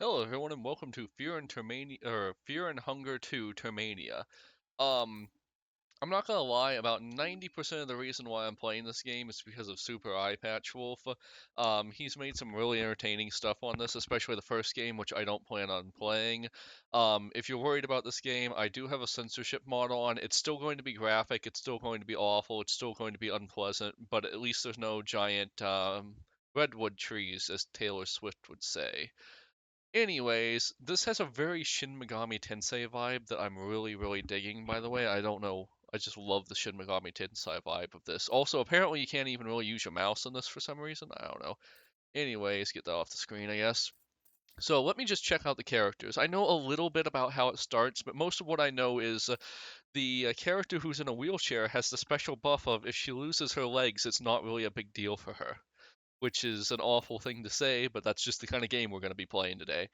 Hello everyone and welcome to Fear and Hunger 2 Termania. Um, I'm not gonna lie, about 90% of the reason why I'm playing this game is because of Super Eye Patch Wolf. He's made some really entertaining stuff on this, especially the first game, which I don't plan on playing. If you're worried about this game, I do have a censorship model on. It's still going to be graphic, it's still going to be awful, it's still going to be unpleasant, but at least there's no giant, redwood trees, as Taylor Swift would say. Anyways, this has a very Shin Megami Tensei vibe that I'm really digging, by the way. I don't know. I just love the Shin Megami Tensei vibe of this. Also, apparently you can't even really use your mouse in this for some reason. I don't know. Anyways, get that off the screen, I guess. So let me just check out the characters. I know a little bit about how it starts, but most of what I know is the character who's in a wheelchair has the special buff of if she loses her legs, it's not really a big deal for her, which is an awful thing to say, but that's just the kind of game we're going to be playing today.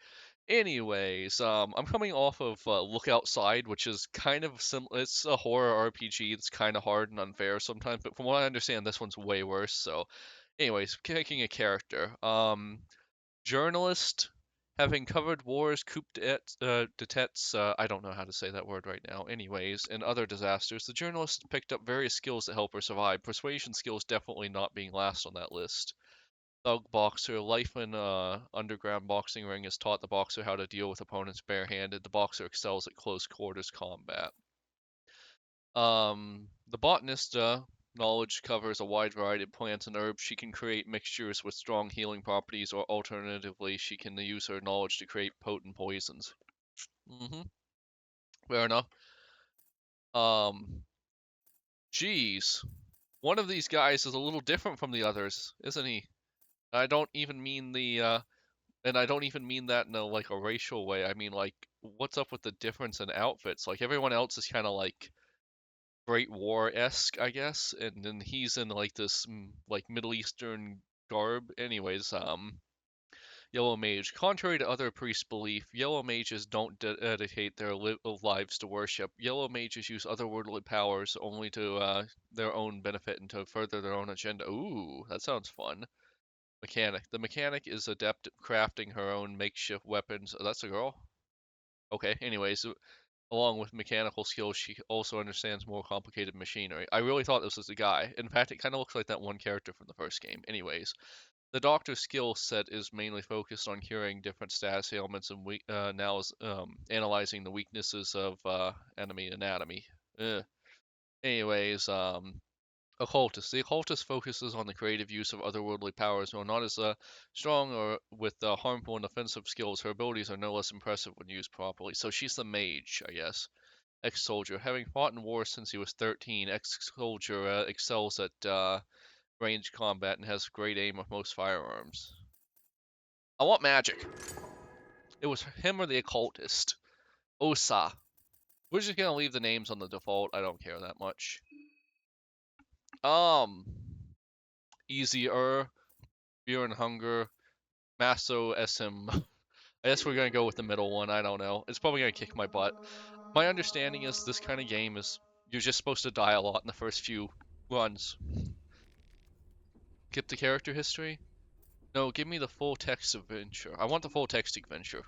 Anyways, I'm coming off of Look Outside, which is kind of it's a horror RPG that's kind of hard and unfair sometimes, but from what I understand, this one's way worse. So, anyways, picking a character. Journalist, having covered wars, d'etats, I don't know how to say that word right now. Anyways, and other disasters, the journalist picked up various skills that help her survive. Persuasion skills definitely not being last on that list. Thug boxer, life in underground boxing ring has taught the boxer how to deal with opponents barehanded. The boxer excels at close quarters combat. The botanist knowledge covers a wide variety of plants and herbs. She can create mixtures with strong healing properties, or alternatively, she can use her knowledge to create potent poisons. Mm-hmm. Fair enough. Um, Geez, one of these guys is a little different from the others, isn't he? I don't even mean and I don't even mean that in like a racial way. I mean like what's up with the difference in outfits? Like everyone else is kind of like Great War-esque, I guess, and then he's in like this like Middle Eastern garb. Anyways, Yellow Mage. Contrary to other priests' belief, Yellow Mages don't dedicate their lives to worship. Yellow Mages use otherworldly powers only to their own benefit and to further their own agenda. Ooh, that sounds fun. Mechanic. The mechanic is adept at crafting her own makeshift weapons. Oh, that's a girl? Okay, anyways, along with mechanical skills, she also understands more complicated machinery. I really thought this was a guy. In fact, it kind of looks like that one character from the first game. Anyways, the doctor's skill set is mainly focused on curing different status ailments and now is analyzing the weaknesses of enemy anatomy. Ugh. Anyways, Occultist. The occultist focuses on the creative use of otherworldly powers. While not as strong or with harmful and offensive skills, her abilities are no less impressive when used properly. So she's the mage, I guess. Ex-soldier. Having fought in war since he was 13, ex-soldier excels at range combat and has great aim with most firearms. I want magic. It was him or the occultist. Osa. We're just gonna leave the names on the default. I don't care that much. Um, Easier. Fear and Hunger. Masso SM. I guess we're gonna go with the middle one. I don't know. It's probably gonna kick my butt. My understanding is this kind of game is you're just supposed to die a lot in the first few runs. Skip the character history? No, give me the full text adventure. I want the full text adventure.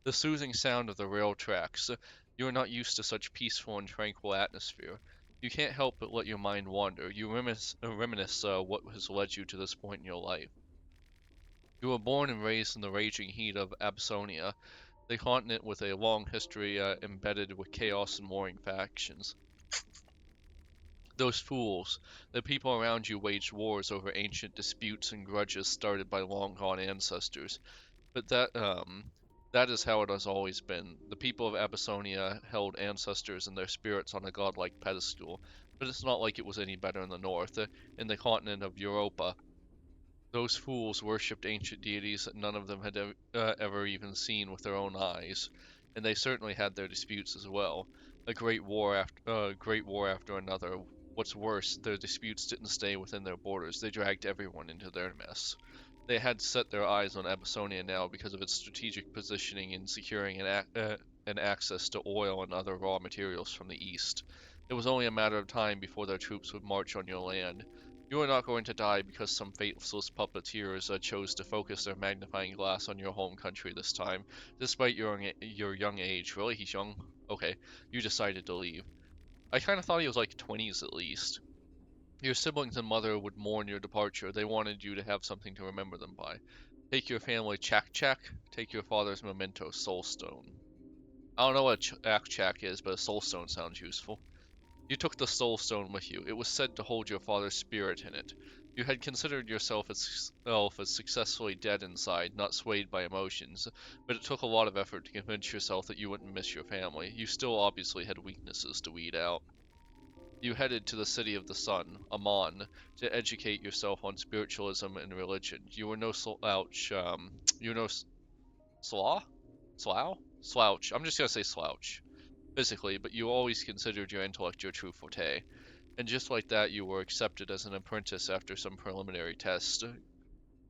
The soothing sound of the rail tracks. You are not used to such peaceful and tranquil atmosphere. You can't help but let your mind wander. You reminisce what has led you to this point in your life. You were born and raised in the raging heat of Abyssonia, the continent with a long history embedded with chaos and warring factions. Those fools, the people around you waged wars over ancient disputes and grudges started by long gone ancestors. But that is how it has always been. The people of Abyssonia held ancestors and their spirits on a godlike pedestal, but it's not like it was any better in the north. In the continent of Europa, those fools worshipped ancient deities that none of them had ever even seen with their own eyes, and they certainly had their disputes as well. Great war after another. What's worse, their disputes didn't stay within their borders. They dragged everyone into their mess. They had set their eyes on Abyssonia now because of its strategic positioning in securing an access to oil and other raw materials from the east. It was only a matter of time before their troops would march on your land. You are not going to die because some faithless puppeteers chose to focus their magnifying glass on your home country this time. Despite your young age, really, he's young? Okay, you decided to leave. I kind of thought he was like 20s at least. Your siblings and mother would mourn your departure. They wanted you to have something to remember them by. Take your family chak. Take your father's memento, soulstone. I don't know what chak is, but a soulstone sounds useful. You took the soul stone with you. It was said to hold your father's spirit in it. You had considered yourself as successfully dead inside, not swayed by emotions, but it took a lot of effort to convince yourself that you wouldn't miss your family. You still obviously had weaknesses to weed out. You headed to the city of the sun, Amon, to educate yourself on spiritualism and religion. You were no slouch, you were no slaw? Slouch. I'm just gonna say slouch physically, but you always considered your intellect your true forte. And just like that, you were accepted as an apprentice after some preliminary test.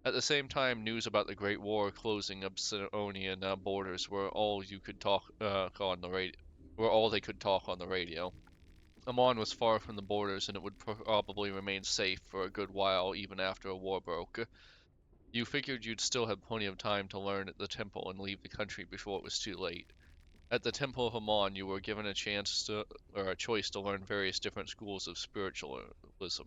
At the same time, news about the Great War closing Absinian borders were all you could talk on the radio. Were all they could talk on the radio. Amon was far from the borders, and it would probably remain safe for a good while, even after a war broke. You figured you'd still have plenty of time to learn at the temple and leave the country before it was too late. At the Temple of Amon, you were given a choice to learn various different schools of spiritualism.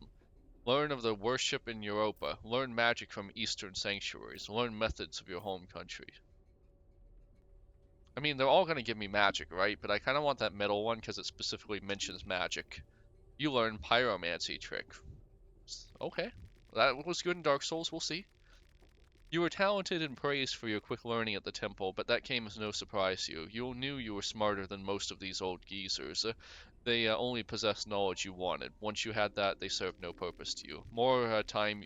Learn of the worship in Europa. Learn magic from Eastern sanctuaries. Learn methods of your home country. I mean, they're all going to give me magic, right? But I kind of want that middle one because it specifically mentions magic. You learn pyromancy trick. Okay. That was good in Dark Souls, we'll see. You were talented and praised for your quick learning at the temple, but that came as no surprise to you. You knew you were smarter than most of these old geezers. They only possessed knowledge you wanted. Once you had that, they served no purpose to you. More time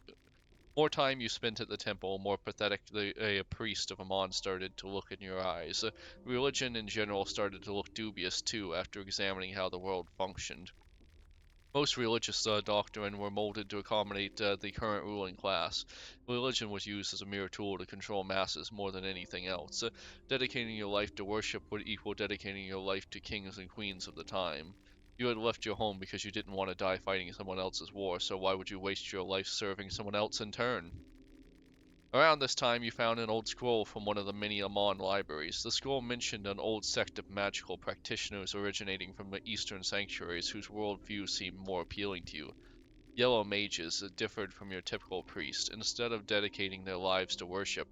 you spent at the temple, more pathetic a priest of Amon started to look in your eyes. Religion in general started to look dubious too after examining how the world functioned. Most religious doctrine were molded to accommodate the current ruling class. Religion was used as a mere tool to control masses more than anything else. Dedicating your life to worship would equal dedicating your life to kings and queens of the time. You had left your home because you didn't want to die fighting someone else's war, so why would you waste your life serving someone else in turn? Around this time, you found an old scroll from one of the many Amon libraries. The scroll mentioned an old sect of magical practitioners originating from the eastern sanctuaries whose worldview seemed more appealing to you. Yellow mages differed from your typical priest. Instead of dedicating their lives to worship,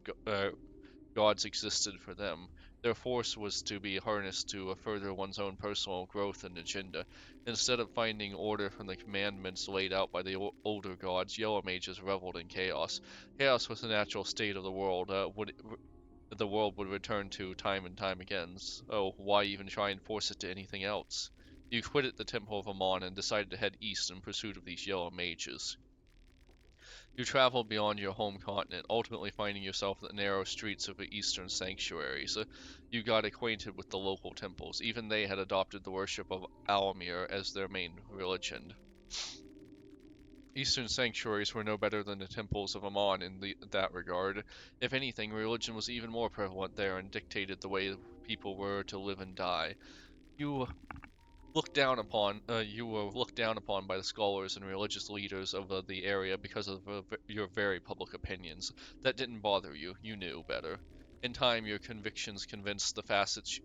gods existed for them. Their force was to be harnessed to further one's own personal growth and agenda. Instead of finding order from the commandments laid out by the older gods, yellow mages reveled in chaos. Chaos was the natural state of the world. The world would return to time and time again. So why even try and force it to anything else? You quitted the Temple of Amon and decided to head east in pursuit of these yellow mages. You traveled beyond your home continent, ultimately finding yourself in the narrow streets of the eastern sanctuaries. You got acquainted with the local temples. Even they had adopted the worship of Alamir as their main religion. Eastern sanctuaries were no better than the temples of Amon in that regard. If anything, religion was even more prevalent there and dictated the way people were to live and die. You you were looked down upon by the scholars and religious leaders of the area because of your very public opinions. That didn't bother you. You knew better. In time, your convictions convinced the facets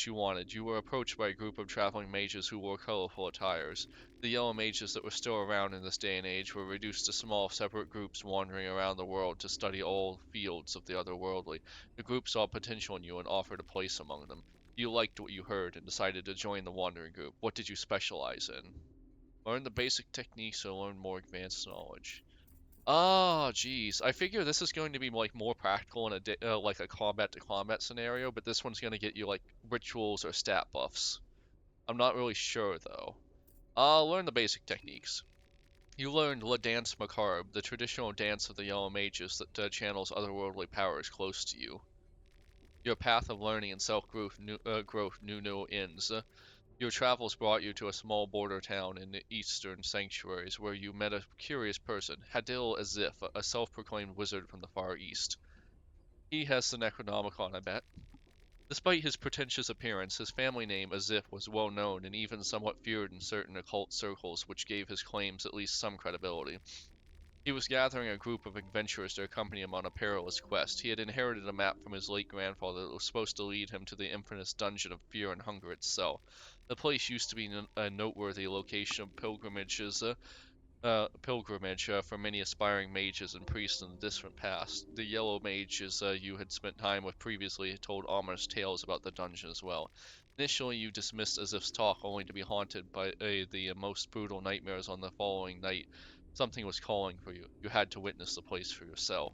you wanted. You were approached by a group of traveling mages who wore colorful attires. The yellow mages that were still around in this day and age were reduced to small, separate groups wandering around the world to study all fields of the otherworldly. The group saw potential in you and offered a place among them. You liked what you heard and decided to join the wandering group. What did you specialize in? Learn the basic techniques or learn more advanced knowledge. Oh, geez. I figure this is going to be like more practical in like a combat to combat scenario, but this one's going to get you like rituals or stat buffs. I'm not really sure though. I'll learn the basic techniques. You learned La Danse Macabre, the traditional dance of the Yellow Mages that channels otherworldly powers close to you. Your path of learning and self-growth knew no ends. Your travels brought you to a small border town in the eastern sanctuaries where you met a curious person, Hadil Azif, a self-proclaimed wizard from the Far East. He has the Necronomicon, I bet. Despite his pretentious appearance, his family name, Azif, was well known and even somewhat feared in certain occult circles, which gave his claims at least some credibility. He was gathering a group of adventurers to accompany him on a perilous quest. He had inherited a map from his late grandfather that was supposed to lead him to the infamous dungeon of fear and hunger itself. The place used to be a noteworthy location of pilgrimage for many aspiring mages and priests in the distant past. The yellow mages you had spent time with previously had told ominous tales about the dungeon as well. Initially, you dismissed as if talk, only to be haunted by the most brutal nightmares on the following night. Something was calling for you. You had to witness the place for yourself.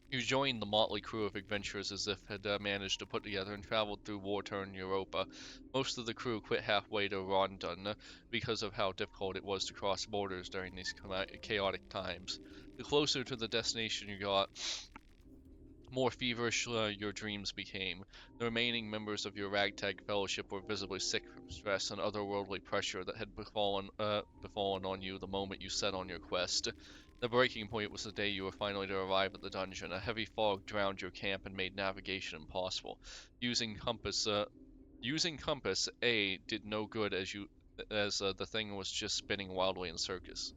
You joined the motley crew of adventurers as if had managed to put together and traveled through war-torn Europa. Most of the crew quit halfway to Rondon because of how difficult it was to cross borders during these chaotic times. The closer to the destination you got, more feverish your dreams became. The remaining members of your ragtag fellowship were visibly sick from stress and otherworldly pressure that had befallen on you the moment you set on your quest. The breaking point was the day you were finally to arrive at the dungeon. A heavy fog drowned your camp and made navigation impossible. Using compass, A did no good as the thing was just spinning wildly in circles.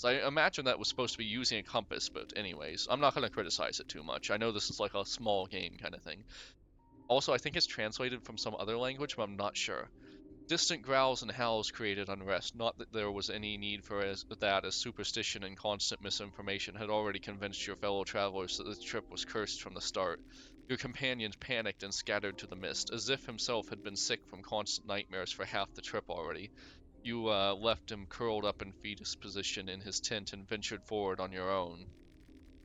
I imagine that was supposed to be using a compass, but anyways, I'm not going to criticize it too much. I know this is like a small game kind of thing. Also, I think it's translated from some other language, but I'm not sure. Distant growls and howls created unrest, not that there was any need for that, as superstition and constant misinformation had already convinced your fellow travelers that the trip was cursed from the start. Your companions panicked and scattered to the mist, as if himself had been sick from constant nightmares for half the trip already. You left him curled up in fetus position in his tent and ventured forward on your own.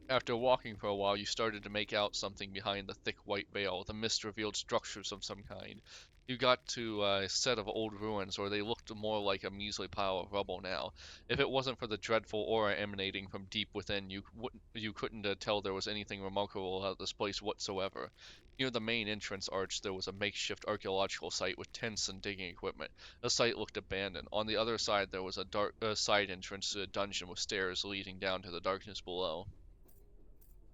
After walking for a while, you started to make out something behind the thick white veil. The mist revealed structures of some kind. You got to a set of old ruins, or they looked more like a measly pile of rubble now. If it wasn't for the dreadful aura emanating from deep within, you couldn't tell there was anything remarkable about this place whatsoever. Near the main entrance arch, there was a makeshift archaeological site with tents and digging equipment. The site looked abandoned. On the other side, there was a dark side entrance to a dungeon with stairs leading down to the darkness below.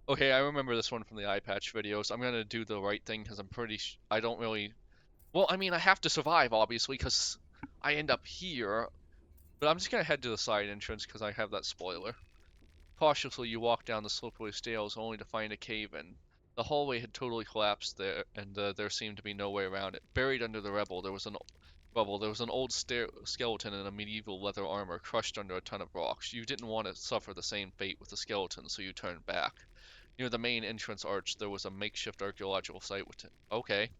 Okay, I remember this one from the eye patch videos. I'm gonna do the right thing because I don't really. Well, I mean, I have to survive obviously because I end up here. But I'm just gonna head to the side entrance because I have that spoiler. Cautiously, you walk down the slippery stairs only to find a cave-in. The hallway had totally collapsed there, and there seemed to be no way around it. Buried under the rubble, there was an old skeleton in a medieval leather armor crushed under a ton of rocks. You didn't want to suffer the same fate with the skeleton, so you turned back. Near the main entrance arch, there was a makeshift archaeological site with okay.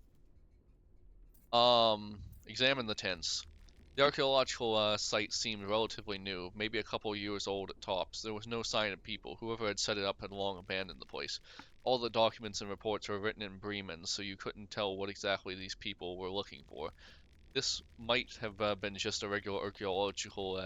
Examine the tents. The archaeological site seemed relatively new, maybe a couple years old at tops. There was no sign of people. Whoever had set it up had long abandoned the place. All the documents and reports were written in Bremen, so you couldn't tell what exactly these people were looking for. This might have been just a regular archaeological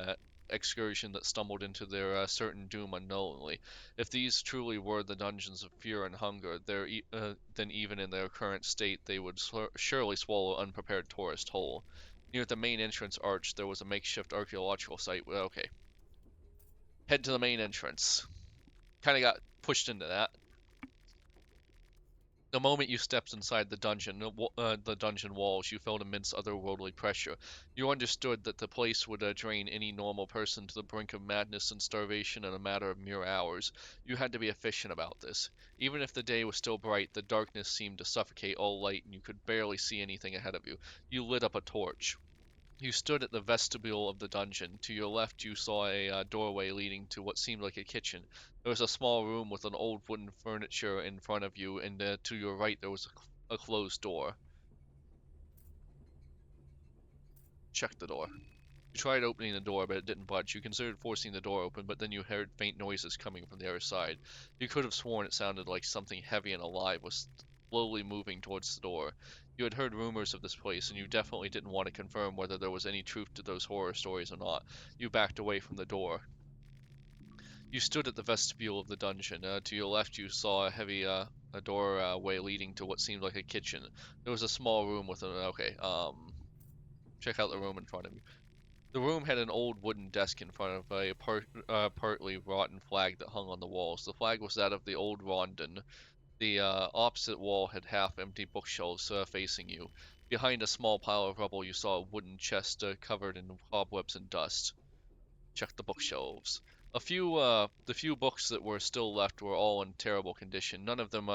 excursion that stumbled into their certain doom unknowingly. If these truly were the dungeons of fear and hunger, then even in their current state, they would surely swallow unprepared tourist whole. Near the main entrance arch, there was a makeshift archaeological site. Well, okay, head to the main entrance. Kind of got pushed into that. The moment you stepped inside the dungeon walls, you felt immense otherworldly pressure. You understood that the place would drain any normal person to the brink of madness and starvation in a matter of mere hours. You had to be efficient about this. Even if the day was still bright, the darkness seemed to suffocate all light and you could barely see anything ahead of you. You lit up a torch. You stood at the vestibule of the dungeon. To your left, you saw a doorway leading to what seemed like a kitchen. There was a small room with an old wooden furniture in front of you, and to your right, there was a closed door. Check the door. You tried opening the door, but it didn't budge. You considered forcing the door open, but then you heard faint noises coming from the other side. You could have sworn it sounded like something heavy and alive was slowly moving towards the door. You had heard rumors of this place, and you definitely didn't want to confirm whether there was any truth to those horror stories or not. You backed away from the door. You stood at the vestibule of the dungeon. To your left, you saw a heavy a doorway leading to what seemed like a kitchen. There was a small room with an okay. Check out the room in front of you. The room had an old wooden desk in front of a partly rotten flag that hung on the walls. The flag was that of the old Rondon. The opposite wall had half-empty bookshelves facing you. Behind a small pile of rubble, you saw a wooden chest covered in cobwebs and dust. Check the bookshelves. The few books that were still left were all in terrible condition. None of them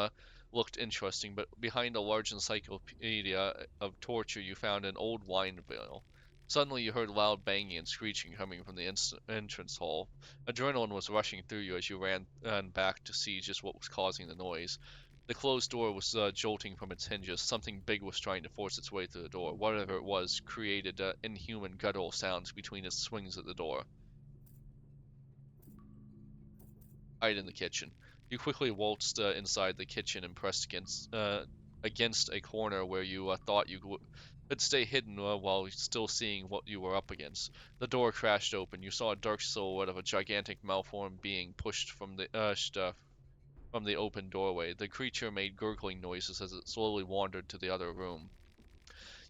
looked interesting, but behind a large encyclopedia of torture, you found an old wine vial. Suddenly, you heard loud banging and screeching coming from the entrance hall. Adrenaline was rushing through you as you ran back to see just what was causing the noise. The closed door was jolting from its hinges. Something big was trying to force its way through the door. Whatever it was created inhuman guttural sounds between its swings at the door. Hide in the kitchen. You quickly waltzed inside the kitchen and pressed against a corner where you thought you could stay hidden while still seeing what you were up against. The door crashed open. You saw a dark silhouette of a gigantic malformed being pushed from the open doorway. The creature made gurgling noises as it slowly wandered to the other room.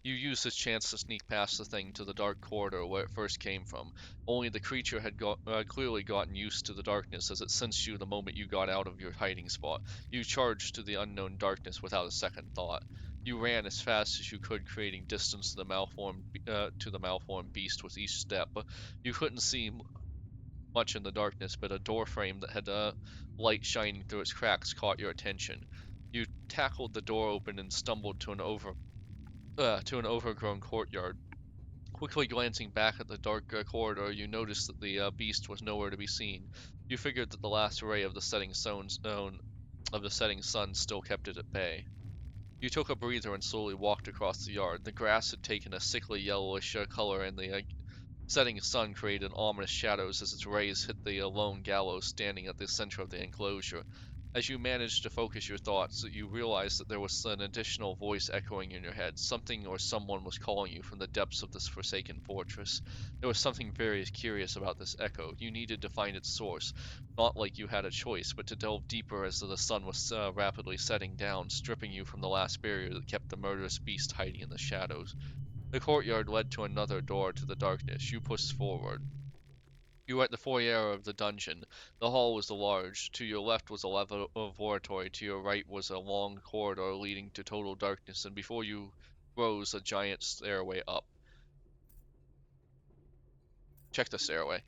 You used this chance to sneak past the thing to the dark corridor where it first came from. Only the creature had clearly gotten used to the darkness as it sensed you the moment you got out of your hiding spot. You charged to the unknown darkness without a second thought. You ran as fast as you could, creating distance to the malformed beast with each step. You couldn't see much in the darkness, but a door frame that had light shining through its cracks caught your attention. You tackled the door open and stumbled to an overgrown courtyard. Quickly glancing back at the dark corridor, you noticed that the beast was nowhere to be seen. You figured that the last ray of the setting sun still kept it at bay. You took a breather and slowly walked across the yard. The grass had taken a sickly yellowish color, and the setting sun created ominous shadows as its rays hit the lone gallows standing at the center of the enclosure. As you managed to focus your thoughts, you realized that there was an additional voice echoing in your head. Something or someone was calling you from the depths of this forsaken fortress. There was something very curious about this echo. You needed to find its source, not like you had a choice, but to delve deeper as the sun was rapidly setting down, stripping you from the last barrier that kept the murderous beast hiding in the shadows. The courtyard led to another door to the darkness. You pushed forward. You were at the foyer of the dungeon. The hall was large. To your left was a laboratory. To your right was a long corridor leading to total darkness, and before you rose a giant stairway up. Check the stairway.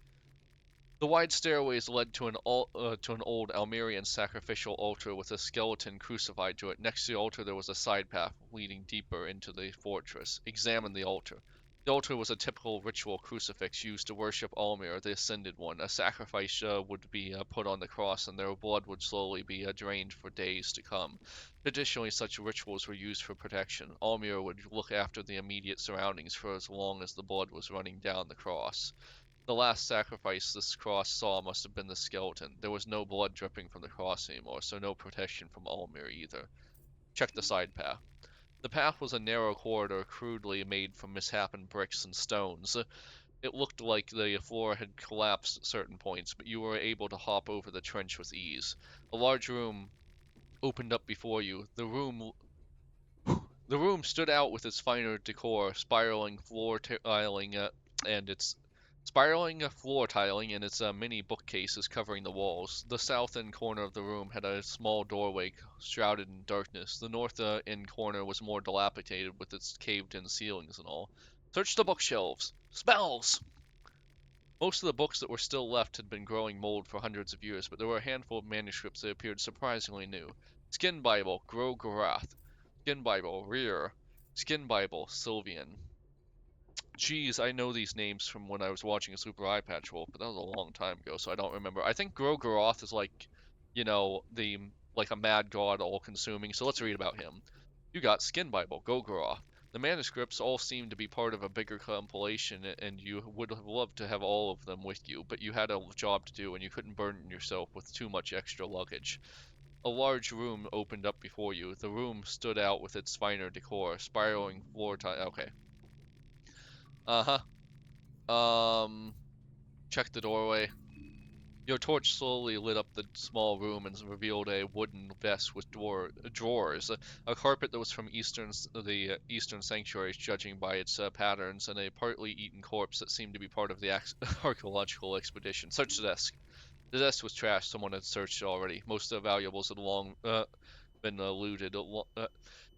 The wide stairways led to an old Almerian sacrificial altar with a skeleton crucified to it. Next to the altar there was a side path leading deeper into the fortress. Examine the altar. The altar was a typical ritual crucifix used to worship Almir, the Ascended One. A sacrifice would be put on the cross, and their blood would slowly be drained for days to come. Traditionally, such rituals were used for protection. Almir would look after the immediate surroundings for as long as the blood was running down the cross. The last sacrifice this cross saw must have been the skeleton. There was no blood dripping from the cross anymore, so no protection from Almir either. Check the side path. The path was a narrow corridor crudely made from misshapen bricks and stones. It looked like the floor had collapsed at certain points, but you were able to hop over the trench with ease. A large room opened up before you. The room stood out with its finer decor, and its floor tiling and its many bookcases covering the walls. The south end corner of the room had a small doorway shrouded in darkness. The north end corner was more dilapidated with its caved-in ceilings and all. Search the bookshelves. Spells! Most of the books that were still left had been growing mold for hundreds of years, but there were a handful of manuscripts that appeared surprisingly new. Skin Bible, Grogorath. Skin Bible, Rear. Skin Bible, Sylvian. Geez, I know these names from when I was watching a Super Eye Patch Wolf, but that was a long time ago, so I don't remember. I think Grogorath is like, like a mad god all-consuming, so let's read about him. You got Skin Bible, Gogoroth. The manuscripts all seem to be part of a bigger compilation, and you would have loved to have all of them with you, but you had a job to do, and you couldn't burden yourself with too much extra luggage. A large room opened up before you. The room stood out with its finer decor, spiraling floor tile. Okay. Uh-huh. Check the doorway. Your torch slowly lit up the small room and revealed a wooden vest with drawers, a carpet that was from the Eastern sanctuaries, judging by its patterns, and a partly eaten corpse that seemed to be part of the archaeological expedition. Search the desk. The desk was trashed. Someone had searched it already. Most of the valuables had been looted.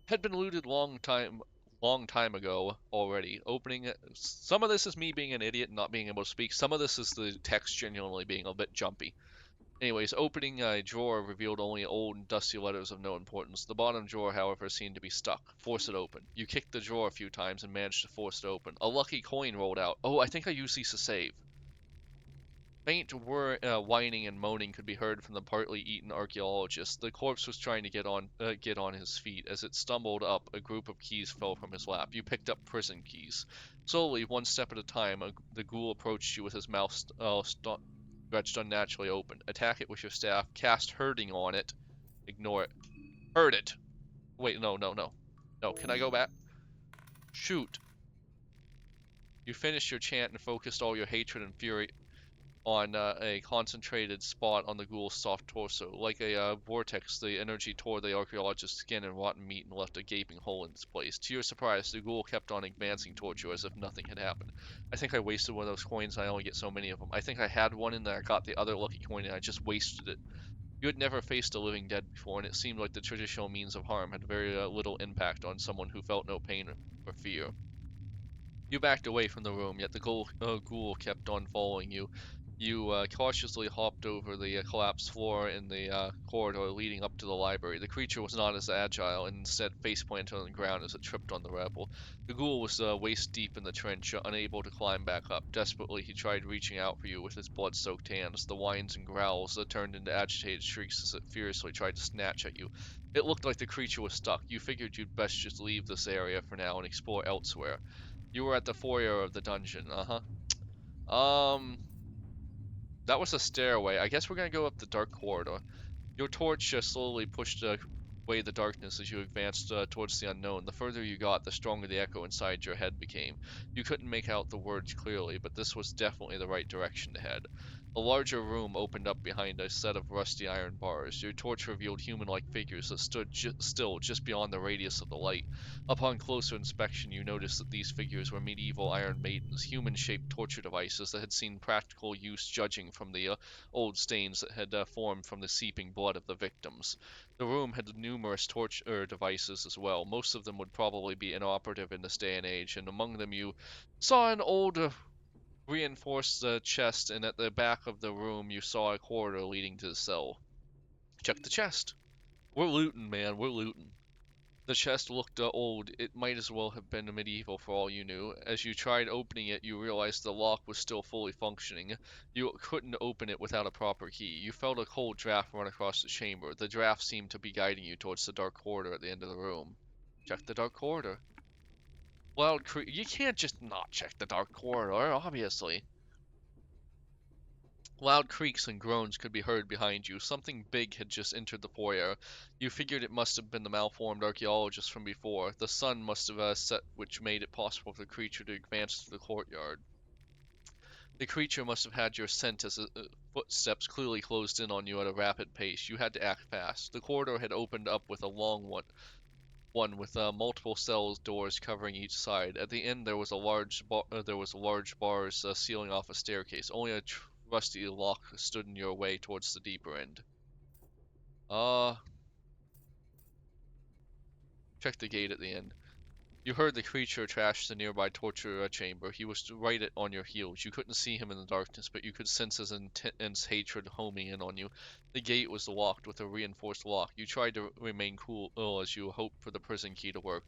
Had been looted long time ago already. Opening it. Some of this is me being an idiot and not being able to speak. Some of this is the text genuinely being a bit jumpy. Anyways, opening a drawer revealed only old and dusty letters of no importance. The bottom drawer, however, seemed to be stuck. Force it open. You kicked the drawer a few times and managed to force it open. A lucky coin rolled out. Oh, I think I used these to save. Faint whining and moaning could be heard from the partly eaten archaeologist. The corpse was trying to get on his feet. As it stumbled up, a group of keys fell from his lap. You picked up prison keys. Slowly, one step at a time, the ghoul approached you with his mouth stretched unnaturally open. Attack it with your staff. Cast hurting on it. Ignore it. Hurt it. Wait, no, no, no. No, can I go back? Shoot. You finished your chant and focused all your hatred and fury on a concentrated spot on the ghoul's soft torso. Like a vortex, the energy tore the archaeologist's skin and rotten meat and left a gaping hole in its place. To your surprise, the ghoul kept on advancing towards you as if nothing had happened. I think I wasted one of those coins. I only get so many of them. I think I had one and then I got the other lucky coin and I just wasted it. You had never faced a living dead before, and it seemed like the traditional means of harm had very little impact on someone who felt no pain or fear. You backed away from the room, yet the ghoul kept on following you. You cautiously hopped over the collapsed floor in the corridor leading up to the library. The creature was not as agile and instead face-planted on the ground as it tripped on the rebel. The ghoul was waist deep in the trench, unable to climb back up. Desperately, he tried reaching out for you with his blood-soaked hands. The whines and growls turned into agitated shrieks as it furiously tried to snatch at you. It looked like the creature was stuck. You figured you'd best just leave this area for now and explore elsewhere. You were at the foyer of the dungeon. That was a stairway. I guess we're gonna go up the dark corridor. Your torch slowly pushed away the darkness as you advanced towards the unknown. The further you got, the stronger the echo inside your head became. You couldn't make out the words clearly, but this was definitely the right direction to head. A larger room opened up behind a set of rusty iron bars. Your torch revealed human-like figures that stood still just beyond the radius of the light. Upon closer inspection, you noticed that these figures were medieval iron maidens, human-shaped torture devices that had seen practical use judging from the old stains that had formed from the seeping blood of the victims. The room had numerous torture devices as well. Most of them would probably be inoperative in this day and age, and among them you saw an old reinforced chest, and at the back of the room you saw a corridor leading to the cell. Check the chest. We're looting, man. We're looting. The chest looked old. It might as well have been medieval for all you knew. As you tried opening it, you realized the lock was still fully functioning. You couldn't open it without a proper key. You felt a cold draft run across the chamber. The draft seemed to be guiding you towards the dark corridor at the end of the room. Check the dark corridor. You can't just not check the dark corridor, obviously. Loud creaks and groans could be heard behind you. Something big had just entered the foyer. You figured it must have been the malformed archaeologist from before. The sun must have set, which made it possible for the creature to advance through the courtyard. The creature must have had your scent as footsteps clearly closed in on you at a rapid pace. You had to act fast. The corridor had opened up with a long one with multiple cell doors covering each side. At the end, there was large bars sealing off a staircase. Only a rusty lock stood in your way towards the deeper end. Check the gate at the end. You heard the creature trash the nearby torture chamber. He was right on your heels. You couldn't see him in the darkness, but you could sense his intense hatred homing in on you. The gate was locked with a reinforced lock. You tried to remain cool as you hoped for the prison key to work.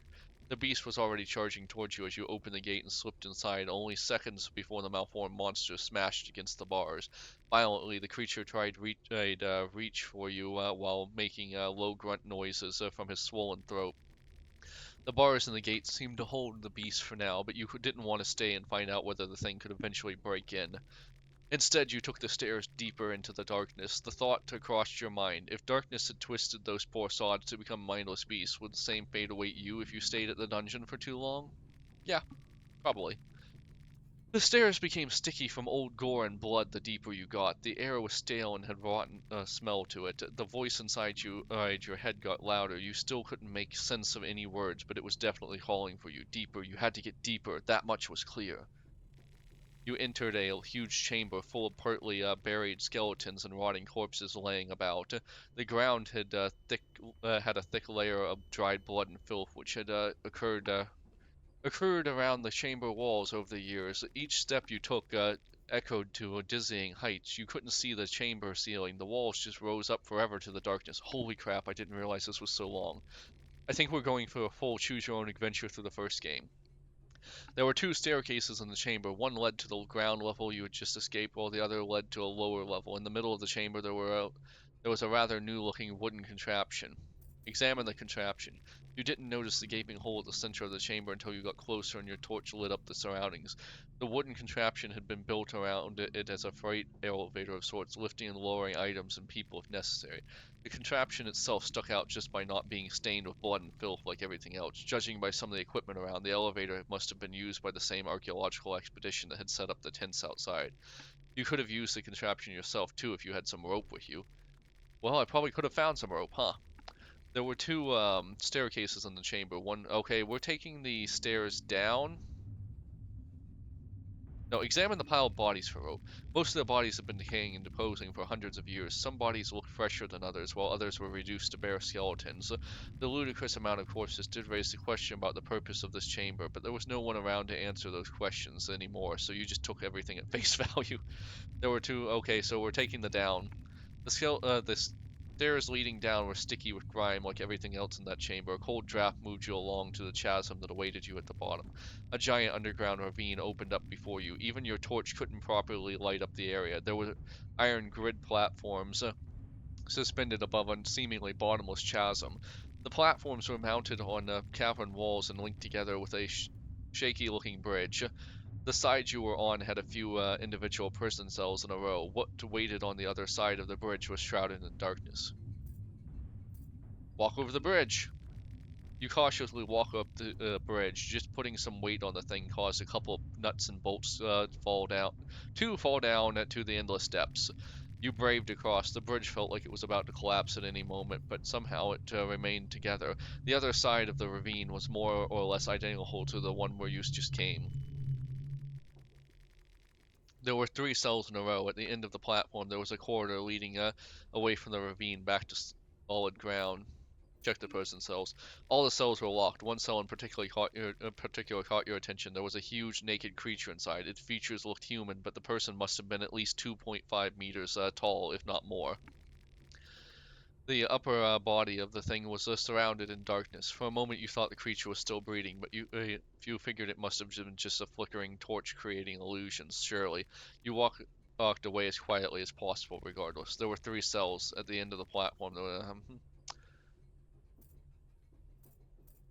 The beast was already charging towards you as you opened the gate and slipped inside, only seconds before the malformed monster smashed against the bars. Violently, the creature tried reach for you while making low grunt noises from his swollen throat. The bars in the gate seemed to hold the beast for now, but you didn't want to stay and find out whether the thing could eventually break in. Instead, you took the stairs deeper into the darkness. The thought crossed your mind: if darkness had twisted those poor sods to become mindless beasts, would the same fate await you if you stayed at the dungeon for too long? Yeah, probably. The stairs became sticky from old gore and blood the deeper you got. The air was stale and had rotten smell to it. The voice inside your head got louder. You still couldn't make sense of any words, but it was definitely calling for you. Deeper, you had to get deeper. That much was clear. You entered a huge chamber full of partly buried skeletons and rotting corpses laying about. The ground had a thick layer of dried blood and filth, which had occurred around the chamber walls over the years. Each step you took echoed to a dizzying heights. You couldn't see the chamber ceiling. The walls just rose up forever to the darkness. Holy crap, I didn't realize this was so long. I think we're going for a full choose-your-own adventure through the first game. There were two staircases in the chamber. One led to the ground level you had just escaped, while the other led to a lower level. In the middle of the chamber there was a rather new-looking wooden contraption. Examine the contraption. You didn't notice the gaping hole at the center of the chamber until you got closer and your torch lit up the surroundings. The wooden contraption had been built around it as a freight elevator of sorts, lifting and lowering items and people if necessary. The contraption itself stuck out just by not being stained with blood and filth like everything else. Judging by some of the equipment around, the elevator must have been used by the same archaeological expedition that had set up the tents outside. You could have used the contraption yourself too if you had some rope with you. Well, I probably could have found some rope, huh? There were two staircases in the chamber. Okay, we're taking the stairs down. No, examine the pile of bodies for rope. Most of the bodies have been decaying and decomposing for hundreds of years. Some bodies looked fresher than others, while others were reduced to bare skeletons. The ludicrous amount of corpses did raise the question about the purpose of this chamber, but there was no one around to answer those questions anymore, so you just took everything at face value. There were two. Okay, so we're taking the down. The stairs leading down were sticky with grime like everything else in that chamber. A cold draft moved you along to the chasm that awaited you at the bottom. A giant underground ravine opened up before you. Even your torch couldn't properly light up the area. There were iron grid platforms suspended above a seemingly bottomless chasm. The platforms were mounted on cavern walls and linked together with a shaky-looking bridge. The side you were on had a few individual prison cells in a row. What waited on the other side of the bridge was shrouded in darkness. Walk over the bridge. You cautiously walk up the bridge. Just putting some weight on the thing caused a couple of nuts and bolts fall down. Two fall down to the endless depths. You braved across. The bridge felt like it was about to collapse at any moment, but somehow it remained together. The other side of the ravine was more or less identical to the one where you just came. There were three cells in a row. At the end of the platform, there was a corridor leading away from the ravine back to solid ground. Check the prison cells. All the cells were locked. One cell in particular caught your attention. There was a huge naked creature inside. Its features looked human, but the person must have been at least 2.5 meters tall, if not more. The upper body of the thing was surrounded in darkness. For a moment you thought the creature was still breathing, but you figured it must have been just a flickering torch creating illusions, surely. You walked away as quietly as possible regardless. There were three cells at the end of the platform.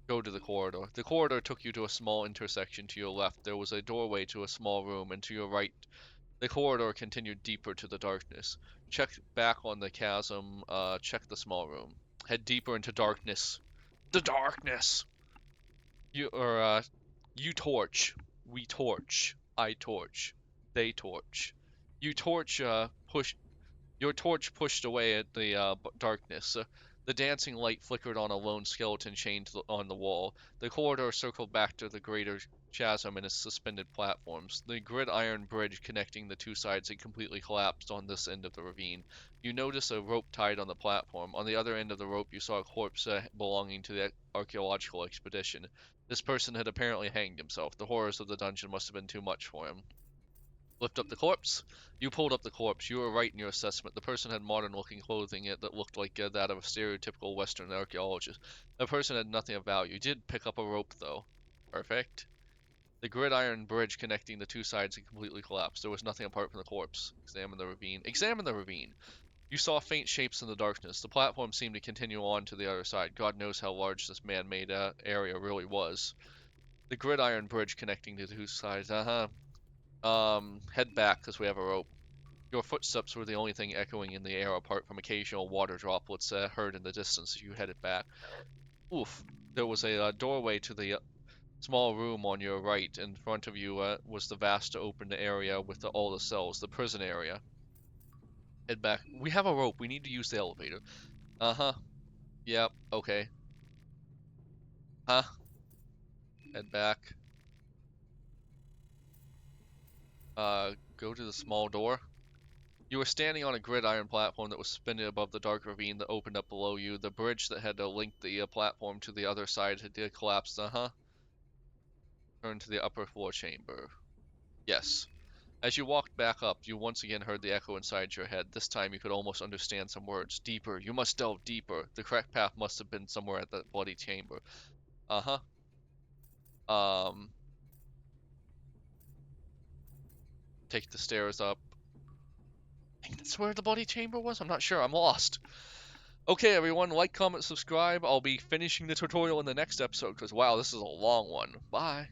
Go to the corridor. The corridor took you to a small intersection. To your left, there was a doorway to a small room, and to your right, the corridor continued deeper to the darkness. Check back on the chasm, check the small room. Head deeper into darkness. The darkness! You torch. We torch. I torch. They torch. Your torch pushed away at the darkness. The dancing light flickered on a lone skeleton chained on the wall. The corridor circled back to the greater chasm and its suspended platforms. The gridiron bridge connecting the two sides had completely collapsed on this end of the ravine. You noticed a rope tied on the platform. On the other end of the rope, you saw a corpse belonging to the archaeological expedition. This person had apparently hanged himself. The horrors of the dungeon must have been too much for him. Lift up the corpse. You pulled up the corpse. You were right in your assessment. The person had modern-looking clothing that looked like that of a stereotypical Western archaeologist. The person had nothing of value. You did pick up a rope, though. Perfect. The gridiron bridge connecting the two sides had completely collapsed. There was nothing apart from the corpse. Examine the ravine. Examine the ravine. You saw faint shapes in the darkness. The platform seemed to continue on to the other side. God knows how large this man-made area really was. The gridiron bridge connecting the two sides. Head back, because we have a rope. Your footsteps were the only thing echoing in the air apart from occasional water droplets heard in the distance as you headed back. Oof. There was a doorway to the small room on your right. In front of you was the vast open area with all the cells, the prison area. Head back. We have a rope. We need to use the elevator. Uh-huh. Yep. Okay. Huh? Head back. Go to the small door. You were standing on a gridiron platform that was spinning above the dark ravine that opened up below you. The bridge that had to link the platform to the other side had collapsed. Turn to the upper floor chamber. Yes. As you walked back up, you once again heard the echo inside your head. This time you could almost understand some words. Deeper. You must delve deeper. The correct path must have been somewhere at that bloody chamber. Uh-huh. Take the stairs up. I think that's where the bloody chamber was? I'm not sure. I'm lost. Okay, everyone, like, comment, subscribe. I'll be finishing the tutorial in the next episode because, wow, this is a long one. Bye.